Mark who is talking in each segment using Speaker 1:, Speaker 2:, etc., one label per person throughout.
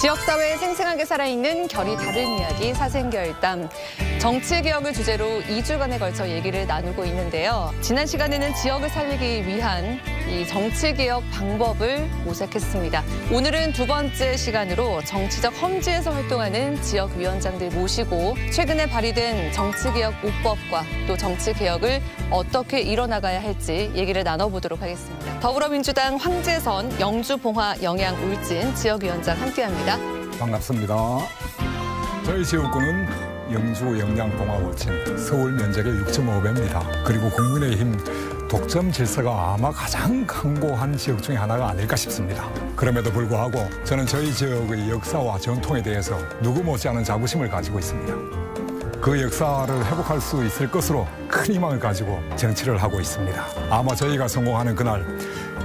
Speaker 1: 지역사회에 생생하게 살아있는 결이 다른 이야기 사생결단. 정치개혁을 주제로 2주간에 걸쳐 얘기를 나누고 있는데요. 지난 시간에는 지역을 살리기 위한 이 정치개혁 방법을 모색했습니다. 오늘은 두 번째 시간으로 정치적 험지에서 활동하는 지역위원장들 모시고 최근에 발의된 정치개혁 5법과 또 정치개혁을 어떻게 이뤄나가야 할지 얘기를 나눠보도록 하겠습니다. 더불어민주당 황재선, 영주봉화 영양울진 지역위원장 함께합니다.
Speaker 2: 반갑습니다. 저희 지역구는 영주 영양봉화울진 서울 면적의 6.5배입니다. 그리고 국민의힘 독점 질서가 아마 가장 강고한 지역 중에 하나가 아닐까 싶습니다. 그럼에도 불구하고 저는 저희 지역의 역사와 전통에 대해서 누구 못지않은 자부심을 가지고 있습니다. 그 역사를 회복할 수 있을 것으로 큰 희망을 가지고 정치를 하고 있습니다. 아마 저희가 성공하는 그날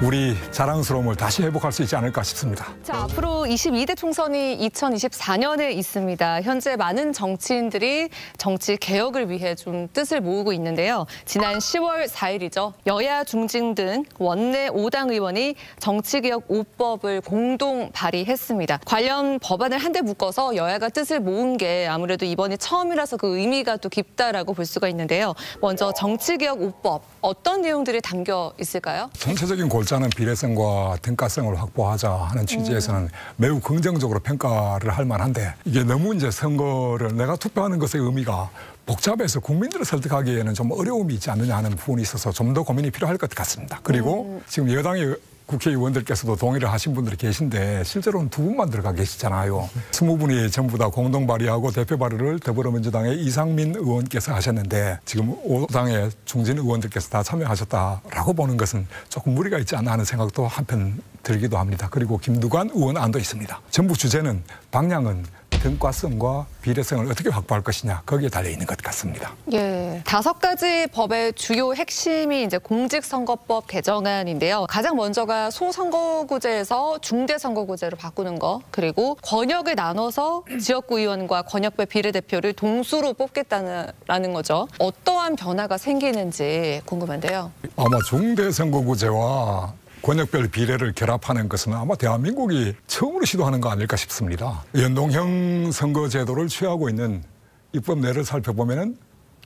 Speaker 2: 우리 자랑스러움을 다시 회복할 수 있지 않을까 싶습니다.
Speaker 1: 자, 앞으로 22대 총선이 2024년에 있습니다. 현재 많은 정치인들이 정치 개혁을 위해 좀 뜻을 모으고 있는데요. 지난 10월 4일이죠. 여야 중진 등 원내 5당 의원이 정치개혁 5법을 공동 발의했습니다. 관련 법안을 한데 묶어서 여야가 뜻을 모은 게 아무래도 이번이 처음이라서 그 의미가 또 깊다라고 볼 수가 있는데요. 먼저 정치개혁 5법 어떤 내용들이 담겨 있을까요?
Speaker 2: 전체적인 골자는 비례성과 등가성을 확보하자 하는 취지에서는 매우 긍정적으로 평가를 할 만한데 이게 너무 이제 선거를 내가 투표하는 것의 의미가 복잡해서 국민들을 설득하기에는 좀 어려움이 있지 않느냐 하는 부분이 있어서 좀 더 고민이 필요할 것 같습니다. 그리고 지금 여당의 국회의원들께서도 동의를 하신 분들이 계신데 실제로는 두 분만 들어가 계시잖아요. 20분이 전부 다 공동 발의하고 대표 발의를 더불어민주당의 이상민 의원께서 하셨는데 지금 5당의 중진 의원들께서 다 참여하셨다라고 보는 것은 조금 무리가 있지 않나 하는 생각도 한편 들기도 합니다. 그리고 김두관 의원 안도 있습니다. 전부 주제는 방향은 등가성과 비례성을 어떻게 확보할 것이냐 거기에 달려 있는 것 같습니다.
Speaker 1: 예, 5가지 법의 주요 핵심이 이제 공직선거법 개정안인데요. 가장 먼저가 소선거구제에서 중대선거구제로 바꾸는 거, 그리고 권역을 나눠서 지역구 의원과 권역별 비례대표를 동수로 뽑겠다는 거죠. 어떠한 변화가 생기는지 궁금한데요.
Speaker 2: 아마 중대선거구제와 권역별 비례를 결합하는 것은 아마 대한민국이 처음으로 시도하는 거 아닐까 싶습니다. 연동형 선거제도를 취하고 있는 입법례를 살펴보면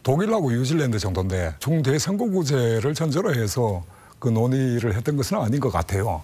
Speaker 2: 독일하고 뉴질랜드 정도인데 중대선거구제를 전제로 해서 그 논의를 했던 것은 아닌 것 같아요.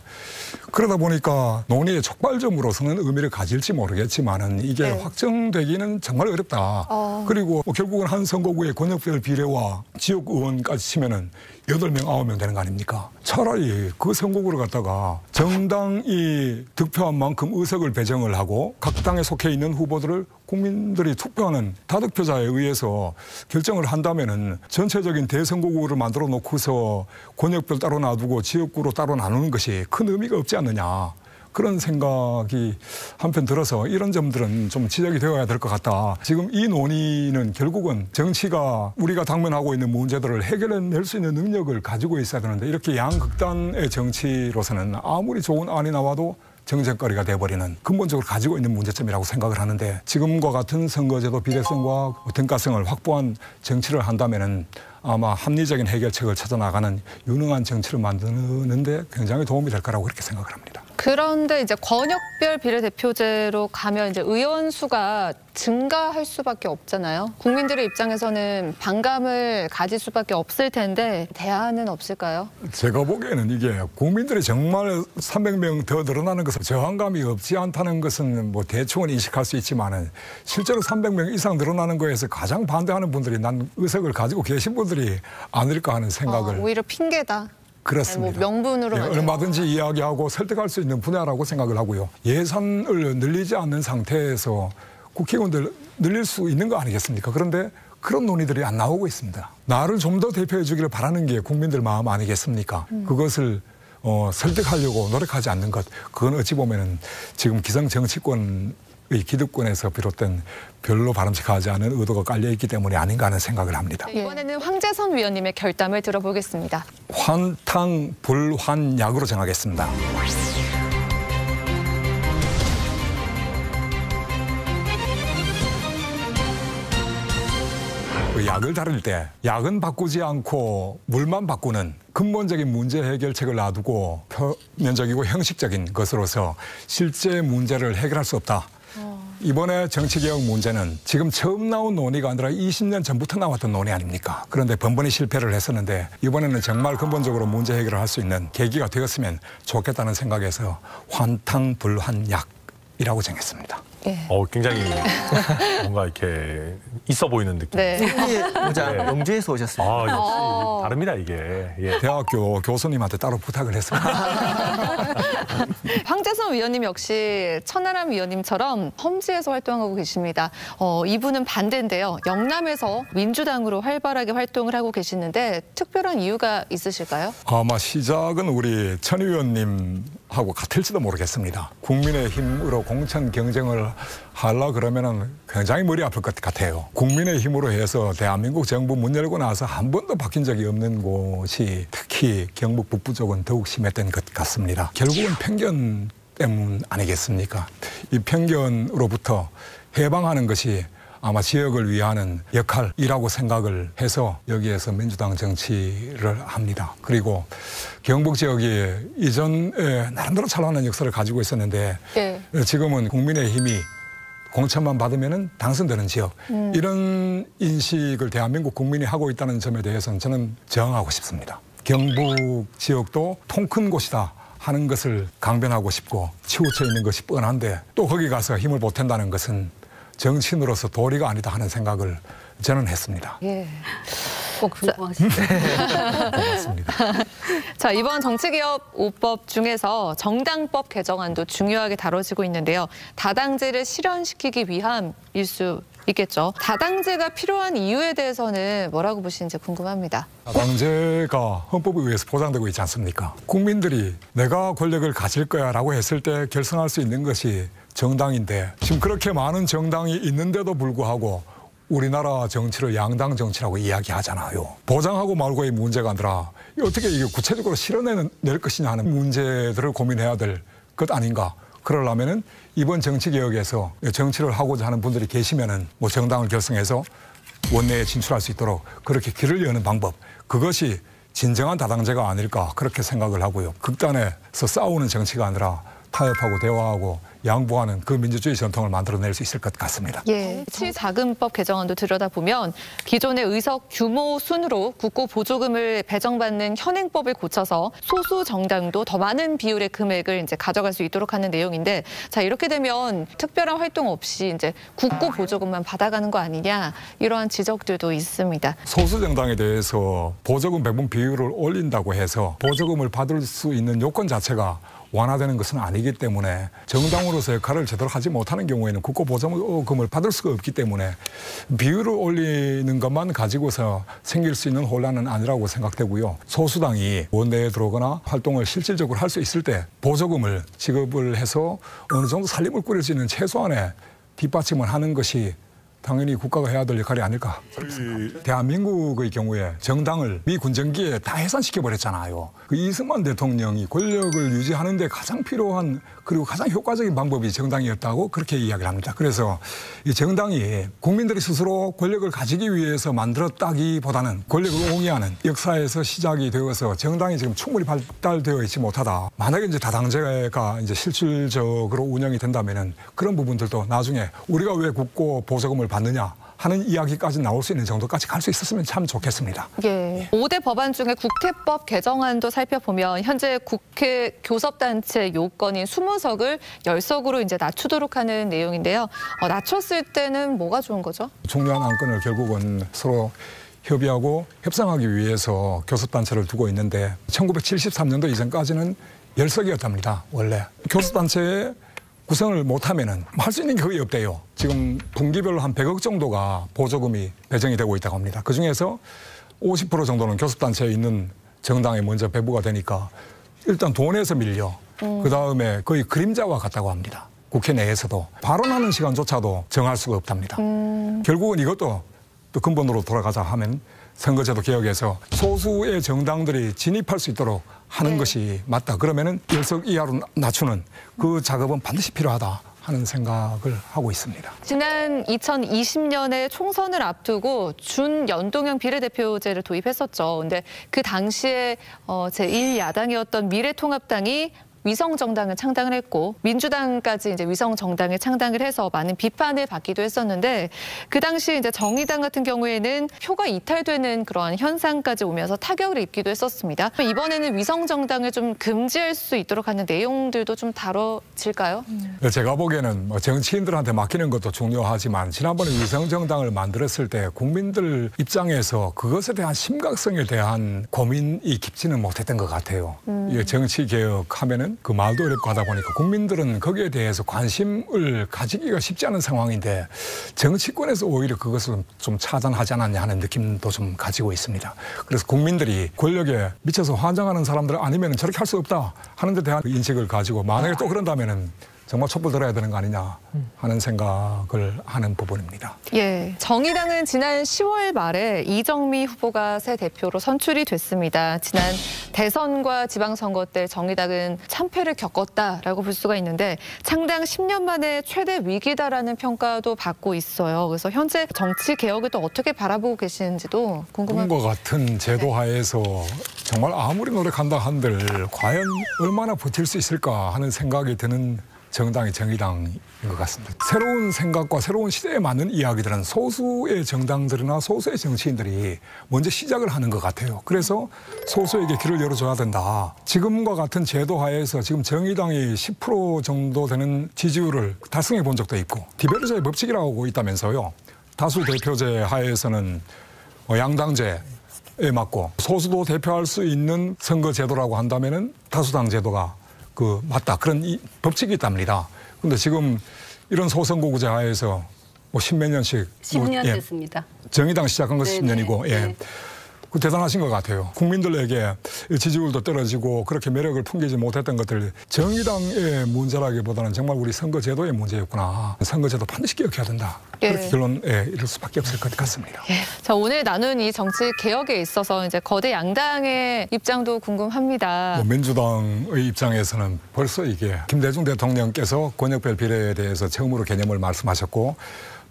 Speaker 2: 그러다 보니까 논의의 촉발점으로서는 의미를 가질지 모르겠지만은 이게 확정되기는 정말 어렵다. 그리고 결국은 한 선거구의 권역별 비례와 지역 의원까지 치면은 8명, 9명 되는 거 아닙니까? 차라리 그 선거구를 갖다가 정당이 득표한 만큼 의석을 배정을 하고 각 당에 속해 있는 후보들을 국민들이 투표하는 다득표자에 의해서 결정을 한다면은 전체적인 대선거구를 만들어 놓고서 권역별 따로 놔두고 지역구로 따로 나누는 것이 큰 의미가 없지 않느냐. 그런 생각이 한편 들어서 이런 점들은 좀 지적이 되어야 될 것 같다. 지금 이 논의는 결국은 정치가 우리가 당면하고 있는 문제들을 해결해낼 수 있는 능력을 가지고 있어야 되는데 이렇게 양극단의 정치로서는 아무리 좋은 안이 나와도 정쟁거리가 돼버리는 근본적으로 가지고 있는 문제점이라고 생각을 하는데 지금과 같은 선거제도 비례성과 등가성을 확보한 정치를 한다면은 아마 합리적인 해결책을 찾아나가는 유능한 정치를 만드는 데 굉장히 도움이 될 거라고 그렇게 생각을 합니다.
Speaker 1: 그런데 이제 권역별 비례대표제로 가면 이제 의원 수가 증가할 수밖에 없잖아요. 국민들의 입장에서는 반감을 가질 수밖에 없을 텐데 대안은 없을까요?
Speaker 2: 제가 보기에는 이게 국민들이 정말 300명 더 늘어나는 것은 저항감이 없지 않다는 것은 뭐 대충은 인식할 수 있지만은 실제로 300명 이상 늘어나는 거에서 가장 반대하는 분들이 난 의석을 가지고 계신 분들이 아닐까 하는 생각을.
Speaker 1: 오히려 핑계다.
Speaker 2: 그렇습니다.
Speaker 1: 뭐 명분으로
Speaker 2: 얼마든지 이야기하고 설득할 수 있는 분야라고 생각을 하고요. 예산을 늘리지 않는 상태에서 국회의원들 늘릴 수 있는 거 아니겠습니까? 그런데 그런 논의들이 안 나오고 있습니다. 나를 좀 더 대표해 주기를 바라는 게 국민들 마음 아니겠습니까? 그것을 설득하려고 노력하지 않는 것. 그건 어찌 보면은 지금 기성 정치권의 기득권에서 비롯된 별로 바람직하지 않은 의도가 깔려있기 때문이 아닌가 하는 생각을 합니다.
Speaker 1: 이번에는 황재선 위원님의 결담을 들어보겠습니다.
Speaker 2: 환탕불환약으로 정하겠습니다. 그 약을 다룰 때 약은 바꾸지 않고 물만 바꾸는 근본적인 문제 해결책을 놔두고 표면적이고 형식적인 것으로서 실제 문제를 해결할 수 없다. 이번에 정치개혁 문제는 지금 처음 나온 논의가 아니라 20년 전부터 나왔던 논의 아닙니까? 그런데 번번이 실패를 했었는데 이번에는 정말 근본적으로 문제 해결을 할 수 있는 계기가 되었으면 좋겠다는 생각에서 환탕불환약이라고 정했습니다.
Speaker 1: 예.
Speaker 3: 굉장히 뭔가 이렇게 있어 보이는 느낌.
Speaker 1: 네.
Speaker 4: 모자 영주에서 오셨습니다.
Speaker 3: 역시 다릅니다, 이게. 예.
Speaker 2: 대학교 교수님한테 따로 부탁을 했습니다.
Speaker 1: 황재선 위원님 역시 천하람 위원님처럼 험지에서 활동하고 계십니다. 이분은 반대인데요. 영남에서 민주당으로 활발하게 활동을 하고 계시는데 특별한 이유가 있으실까요?
Speaker 2: 아마 시작은 우리 천 의원님하고 같을지도 모르겠습니다. 국민의힘으로 공천 경쟁을 하려 그러면은 굉장히 머리 아플 것 같아요. 국민의힘으로 해서 대한민국 정부 문 열고 나서 한 번도 바뀐 적이 없는 곳이 특히 경북 북부 쪽은 더욱 심했던 것 같습니다. 결국은 편견 때문 아니겠습니까? 이 편견으로부터 해방하는 것이 아마 지역을 위하는 역할이라고 생각을 해서 여기에서 민주당 정치를 합니다. 그리고 경북 지역이 이전에 나름대로 찬란한 역사를 가지고 있었는데
Speaker 1: 예.
Speaker 2: 지금은 국민의힘이 공천만 받으면 당선되는 지역 이런 인식을 대한민국 국민이 하고 있다는 점에 대해서는 저는 저항하고 싶습니다. 경북 지역도 통 큰 곳이다 하는 것을 강변하고 싶고 치우쳐 있는 것이 뻔한데 또 거기 가서 힘을 보탠다는 것은 정치인으로서 도리가 아니다 하는 생각을 저는 했습니다.
Speaker 1: 예.
Speaker 5: 꼭 궁금하시네요.
Speaker 2: 고맙습니다.
Speaker 1: 자, 이번 정치개혁 5법 중에서 정당법 개정안도 중요하게 다뤄지고 있는데요. 다당제를 실현시키기 위함일 수 있겠죠. 다당제가 필요한 이유에 대해서는 뭐라고 보시는지 궁금합니다.
Speaker 2: 다당제가 헌법에 의해서 보장되고 있지 않습니까? 국민들이 내가 권력을 가질 거야 라고 했을 때 결성할 수 있는 것이 정당인데 지금 그렇게 많은 정당이 있는데도 불구하고 우리나라 정치를 양당 정치라고 이야기하잖아요. 보장하고 말고의 문제가 아니라 어떻게 이게 구체적으로 실현해낼 것이냐 하는 문제들을 고민해야 될 것 아닌가. 그러려면은 이번 정치개혁에서 정치를 하고자 하는 분들이 계시면은 뭐 정당을 결성해서 원내에 진출할 수 있도록 그렇게 길을 여는 방법. 그것이 진정한 다당제가 아닐까 그렇게 생각을 하고요. 극단에서 싸우는 정치가 아니라 타협하고 대화하고 양보하는 그 민주주의 전통을 만들어낼 수 있을 것 같습니다.
Speaker 1: 예, 정치자금법 개정안도 들여다보면 기존의 의석 규모 순으로 국고 보조금을 배정받는 현행법을 고쳐서 소수 정당도 더 많은 비율의 금액을 이제 가져갈 수 있도록 하는 내용인데, 자 이렇게 되면 특별한 활동 없이 이제 국고 보조금만 받아가는 거 아니냐 이러한 지적들도 있습니다.
Speaker 2: 소수 정당에 대해서 보조금 배분 비율을 올린다고 해서 보조금을 받을 수 있는 요건 자체가 완화되는 것은 아니기 때문에 정당으로서 역할을 제대로 하지 못하는 경우에는 국고 보조금을 받을 수가 없기 때문에 비율을 올리는 것만 가지고서 생길 수 있는 혼란은 아니라고 생각되고요. 소수당이 원내에 들어오거나 활동을 실질적으로 할 수 있을 때 보조금을 지급을 해서 어느 정도 살림을 꾸릴 수 있는 최소한의 뒷받침을 하는 것이 당연히 국가가 해야 될 역할이 아닐까. 대한민국의 경우에 정당을 미 군정기에 다 해산시켜버렸잖아요. 그 이승만 대통령이 권력을 유지하는 데 가장 필요한 그리고 가장 효과적인 방법이 정당이었다고 그렇게 이야기를 합니다. 그래서 이 정당이 국민들이 스스로 권력을 가지기 위해서 만들었다기보다는 권력을 옹이하는 역사에서 시작이 되어서 정당이 지금 충분히 발달되어 있지 못하다. 만약에 이제 다당제가 이제 실질적으로 운영이 된다면은 그런 부분들도 나중에 우리가 왜 국고 보조금을 받느냐 하는 이야기까지 나올 수 있는 정도까지 갈 수 있었으면 참 좋겠습니다.
Speaker 1: 예. 5대 법안 중에 국회법 개정안도 살펴보면 현재 국회 교섭단체 요건인 20석을 10석으로 이제 낮추도록 하는 내용인데요. 낮췄을 때는 뭐가 좋은 거죠?
Speaker 2: 중요한 안건을 결국은 서로 협의하고 협상하기 위해서 교섭단체를 두고 있는데 1973년도 이전까지는 10석이었답니다. 원래. 교섭단체에 구성을 못하면은 할 수 있는 게 거의 없대요. 지금 분기별로 한 100억 정도가 보조금이 배정이 되고 있다고 합니다. 그중에서 50% 정도는 교섭단체에 있는 정당에 먼저 배부가 되니까 일단 돈에서 밀려. 그다음에 거의 그림자와 같다고 합니다. 국회 내에서도. 발언하는 시간조차도 정할 수가 없답니다. 결국은 이것도 또 근본으로 돌아가자 하면 선거제도 개혁에서 소수의 정당들이 진입할 수 있도록 하는 것이 맞다. 그러면은 10석 이하로 낮추는 그 작업은 반드시 필요하다 하는 생각을 하고 있습니다.
Speaker 1: 지난 2020년에 총선을 앞두고 준연동형 비례대표제를 도입했었죠. 근데 그 당시에 제1야당이었던 미래통합당이 위성정당을 창당을 했고 민주당까지 이제 위성정당을 창당을 해서 많은 비판을 받기도 했었는데 그 당시 이제 정의당 같은 경우에는 표가 이탈되는 그런 현상까지 오면서 타격을 입기도 했었습니다. 이번에는 위성정당을 좀 금지할 수 있도록 하는 내용들도 좀 다뤄질까요?
Speaker 2: 제가 보기에는 뭐 정치인들한테 맡기는 것도 중요하지만 지난번에 위성정당을 만들었을 때 국민들 입장에서 그것에 대한 심각성에 대한 고민이 깊지는 못했던 것 같아요. 이게 정치개혁하면은 그 말도 어렵고 하다 보니까 국민들은 거기에 대해서 관심을 가지기가 쉽지 않은 상황인데 정치권에서 오히려 그것을 좀 차단하지 않았냐 하는 느낌도 좀 가지고 있습니다. 그래서 국민들이 권력에 미쳐서 환장하는 사람들 아니면 저렇게 할 수 없다 하는 데 대한 인식을 가지고 만약에 또 그런다면은 정말 촛불 들어야 되는 거 아니냐 하는 생각을 하는 부분입니다.
Speaker 1: 예, 정의당은 지난 10월 말에 이정미 후보가 새 대표로 선출이 됐습니다. 지난 대선과 지방선거 때 정의당은 참패를 겪었다라고 볼 수가 있는데 창당 10년 만에 최대 위기다라는 평가도 받고 있어요. 그래서 현재 정치 개혁을 또 어떻게 바라보고 계시는지도 궁금합니다.
Speaker 2: 꿈과 같은 제도 하에서 정말 아무리 노력한다 한들 과연 얼마나 버틸 수 있을까 하는 생각이 드는 정당이 정의당인 것 같습니다. 새로운 생각과 새로운 시대에 맞는 이야기들은 소수의 정당들이나 소수의 정치인들이 먼저 시작을 하는 것 같아요. 그래서 소수에게 길을 열어줘야 된다. 지금과 같은 제도 하에서 지금 정의당이 10% 정도 되는 지지율을 달성해 본 적도 있고 디벨로제의 법칙이라고 있다면서요. 다수 대표제 하에서는 양당제에 맞고 소수도 대표할 수 있는 선거 제도라고 한다면은 다수당 제도가 맞다. 그런 법칙이 있답니다. 그런데 지금 이런 소선거구제 하에서 뭐 10몇 년씩
Speaker 5: 10년 됐습니다.
Speaker 2: 정의당 시작한 것이 10년이고
Speaker 5: 네.
Speaker 2: 그 대단하신 것 같아요. 국민들에게 지지율도 떨어지고 그렇게 매력을 풍기지 못했던 것들 정의당의 문제라기보다는 정말 우리 선거제도의 문제였구나. 선거제도 반드시 개혁해야 된다.
Speaker 1: 예.
Speaker 2: 그렇게 결론에 이를 수밖에 없을 것 같습니다.
Speaker 1: 예. 자, 오늘 나눈 이 정치 개혁에 있어서 이제 거대 양당의 입장도 궁금합니다.
Speaker 2: 민주당의 입장에서는 벌써 이게 김대중 대통령께서 권역별 비례에 대해서 처음으로 개념을 말씀하셨고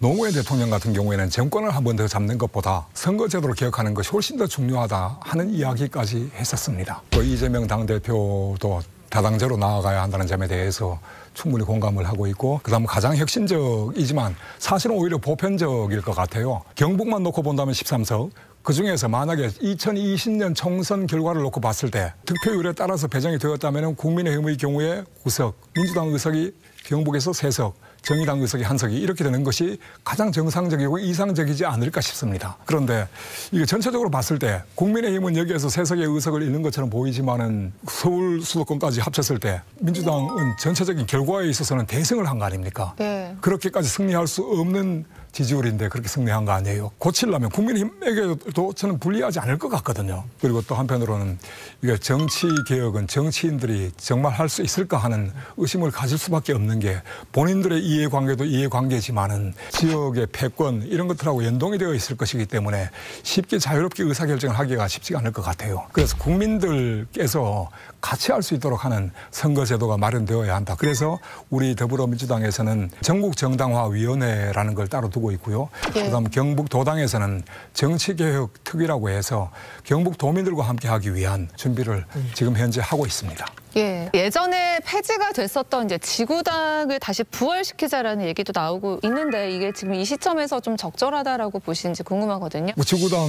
Speaker 2: 노무현 대통령 같은 경우에는 정권을 한 번 더 잡는 것보다 선거제도를 개혁하는 것이 훨씬 더 중요하다 하는 이야기까지 했었습니다. 또 이재명 당대표도 다당제로 나아가야 한다는 점에 대해서 충분히 공감을 하고 있고 그다음 가장 혁신적이지만 사실은 오히려 보편적일 것 같아요. 경북만 놓고 본다면 13석. 그중에서 만약에 2020년 총선 결과를 놓고 봤을 때 득표율에 따라서 배정이 되었다면 국민의힘의 경우에 9석, 민주당 의석이 경북에서 3석, 정의당 의석이 1석이 이렇게 되는 것이 가장 정상적이고 이상적이지 않을까 싶습니다. 그런데 이게 전체적으로 봤을 때 국민의힘은 여기에서 3석의 의석을 잃는 것처럼 보이지만은 서울 수도권까지 합쳤을 때 민주당은 전체적인 결과에 있어서는 대승을 한 거 아닙니까?
Speaker 1: 네.
Speaker 2: 그렇게까지 승리할 수 없는 지지율인데 그렇게 승리한 거 아니에요. 고치려면 국민의힘에게도 저는 불리하지 않을 것 같거든요. 그리고 또 한편으로는 이게 정치 개혁은 정치인들이 정말 할 수 있을까 하는 의심을 가질 수밖에 없는 게 본인들의 이해관계도 이해관계지만은 지역의 패권 이런 것들하고 연동이 되어 있을 것이기 때문에 쉽게 자유롭게 의사결정을 하기가 쉽지가 않을 것 같아요. 그래서 국민들께서 같이 할 수 있도록 하는 선거제도가 마련되어야 한다. 그래서 우리 더불어민주당에서는 전국정당화위원회라는 걸 따로 두고 있고요.
Speaker 1: 예.
Speaker 2: 그다음 경북도당에서는 정치개혁특위라고 해서 경북도민들과 함께하기 위한 준비를 지금 현재 하고 있습니다.
Speaker 1: 예. 예전에 폐지가 됐었던 이제 지구당을 다시 부활시키자라는 얘기도 나오고 있는데 이게 지금 이 시점에서 좀 적절하다라고 보시는지 궁금하거든요.
Speaker 2: 지구당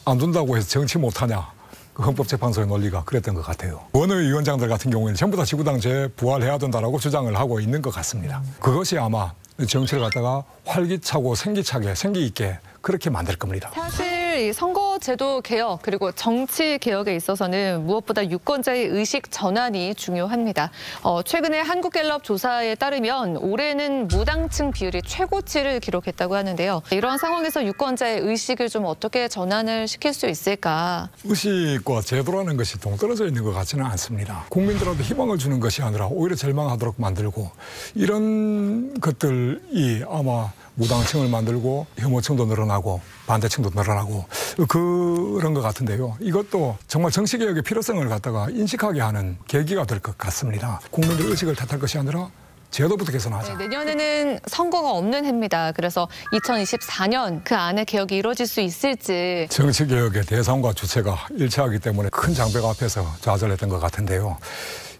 Speaker 2: 안 둔다고 해서 정치 못하냐. 그 헌법재판소의 논리가 그랬던 것 같아요. 원외위원장들 같은 경우에는 전부 다 지구당 재부활해야 된다라고 주장을 하고 있는 것 같습니다. 그것이 아마 정치를 갖다가 활기차고 생기차게 생기 있게 그렇게 만들 겁니다.
Speaker 1: 사실 이 선거제도 개혁 그리고 정치 개혁에 있어서는 무엇보다 유권자의 의식 전환이 중요합니다. 최근에 한국갤럽 조사에 따르면 올해는 무당층 비율이 최고치를 기록했다고 하는데요. 이러한 상황에서 유권자의 의식을 좀 어떻게 전환을 시킬 수 있을까?
Speaker 2: 의식과 제도라는 것이 동떨어져 있는 것 같지는 않습니다. 국민들한테 희망을 주는 것이 아니라 오히려 절망하도록 만들고 이런 것들이 아마 무당층을 만들고 혐오층도 늘어나고 반대층도 늘어나고 그런 것 같은데요. 이것도 정말 정치개혁의 필요성을 갖다가 인식하게 하는 계기가 될 것 같습니다. 국민들 의식을 탓할 것이 아니라 제도부터 개선하자.
Speaker 1: 네, 내년에는 선거가 없는 해입니다. 그래서 2024년 그 안에 개혁이 이루어질 수 있을지.
Speaker 2: 정치개혁의 대상과 주체가 일치하기 때문에 큰 장벽 앞에서 좌절했던 것 같은데요.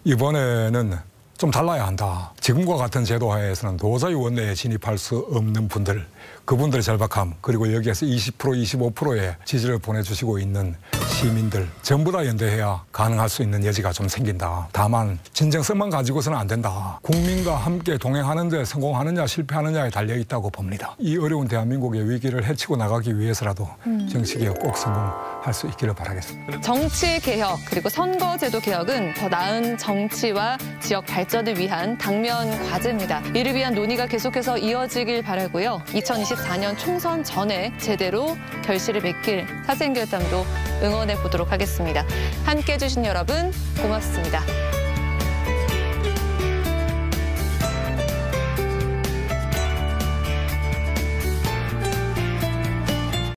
Speaker 2: 이번에는 좀 달라야 한다. 지금과 같은 제도 하에서는 도저히 원내에 진입할 수 없는 분들, 그분들의 절박함, 그리고 여기에서 20%, 25%의 지지를 보내주시고 있는 시민들 전부 다 연대해야 가능할 수 있는 여지가 좀 생긴다. 다만 진정성만 가지고서는 안 된다. 국민과 함께 동행하는 데 성공하느냐 실패하느냐에 달려있다고 봅니다. 이 어려운 대한민국의 위기를 헤치고 나가기 위해서라도 정치개혁 꼭 성공할 수 있기를 바라겠습니다.
Speaker 1: 정치개혁 그리고 선거제도 개혁은 더 나은 정치와 지역 발전을 위한 당면 과제입니다. 이를 위한 논의가 계속해서 이어지길 바라고요. 2024년 총선 전에 제대로 결실을 맺길 사생결단도 응원해 보도록 하겠습니다. 함께해 주신 여러분 고맙습니다.